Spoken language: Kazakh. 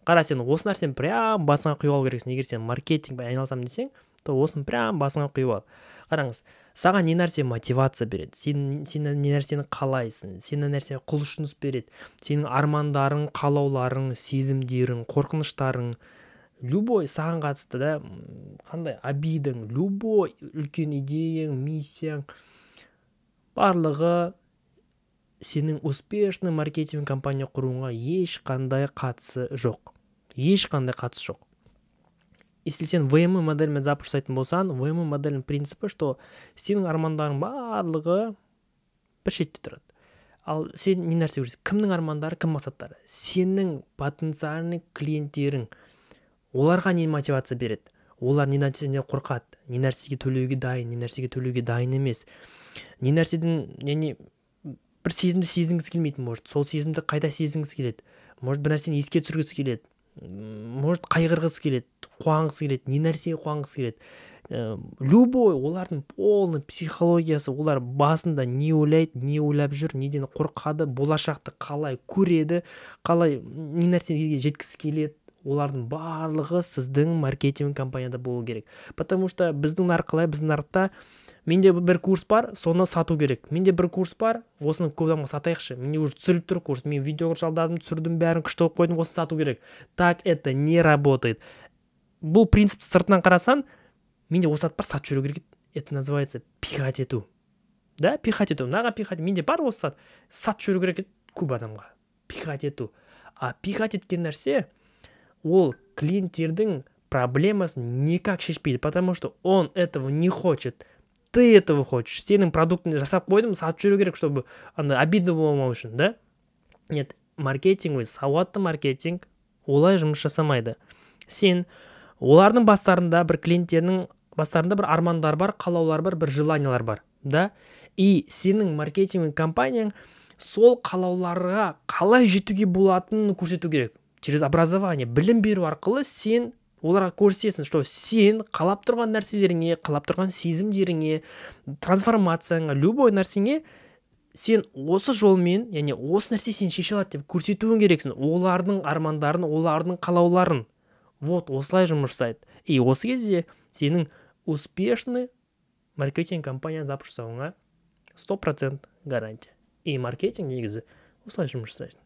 Қара, сен осы нәрсені прям басыңа құйып алу керексің. Егер сен маркетингпен айналысамын десең, то осыны прям басыңа құйып ал. Қараңыз, саған не нәрсе мотивация береді, сен не нәрсені қалайсың, сен не нәрсе құлшыныс береді, сенің армандарың, қалауларың, сезімдерің, қорқыныштарың, любой саған қатысты да қандай обидаң, любой үлкен идеяң, миссияң, барлығы сенің успешный маркетинг компания құруыңа ешқандай қатысы жоқ. Если сен ВМ модельмен запускайтын болсаң, ВМ моделінің принципі, что сенің армандарың барлығы бір шетте тұрады. Ал сен не нәрсе көресің? Кімнің армандары, кім мақсаттары? Сенің потенциальный клиенттерің. Оларға не мотивация береді? Олар не нәрседен қорқады? Не нәрсеге төлеуге дайын, не нәрсеге төлеуге дайын емес? Не нәрседен, бір сезімді сезінгісі келмейтін, может, сол сезімді қайта сезінгісі келеді. Может, бір нәрсені еске түсіргісі келеді. Может, қайғырғысы келеді, қуанғысы келеді, не нәрсеге қуанғысы келеді. Любой, олардың полный психологиясы, олар басында не ойлайды, не ойлап жүр, неден қорқады, болашақты қалай көреді, қалай не нәрсеге жеткісі келеді. Олардың барлығы сіздің маркетинг компанияда болу керек. Потому что біздің нарықта менде бір курс бар, соны сату керек. Менде бір курс бар, осыны көп адамға сатайықшы. Менде уже түсіріліп тұр курс, мен видео жалдадым, түсірдім, бәрін күшті қойып қойдым, осыны сату керек. Так это не работает. Бұл принципті сыртынан қарасан, менде осы бар, сатып жүру керек. Это называется пихать ету. Да, пихать ету. Мынаған пихать, менде бар осы сатып жүру керек көп адамға. Пихать ету. А пихать еткен нәрсе, ол клиенттердің проблемасын никак шешпейді, потому что он этого не хочет. Ты этого хочешь. Сенің продуктыңды жасап қойдым, сатып жүру керек, чтобы обидно болмау үшін, да? Нет, маркетинг, сауатты маркетинг олай жұмыс жасамайды. Сен олардың бастарында бір клиенттерінің бастарында бір армандар бар, қалаулар бар, бір желаниялар бар, да? И сенің маркетинг компанияң сол қалауларға қалай жетуге болатынын көрсету керек. Через образование, білім беру арқылы сен оларға көрсетесің, что сен қалап тұрған нәрселеріңе, қалап тұрған сезімдеріңе, трансформацияңа, любой нәрсеңе сен осы жолмен, яғни осы нәрсе сен шеше алады деп көрсетуің керексің. Олардың армандарын, олардың қалауларын. Вот, осылай жұмыс жасайды. И осы кезде сенің успешный маркетинг компания запускауыңа 100% гарантия. И маркетинг негізі осылай жұмыс жасайды.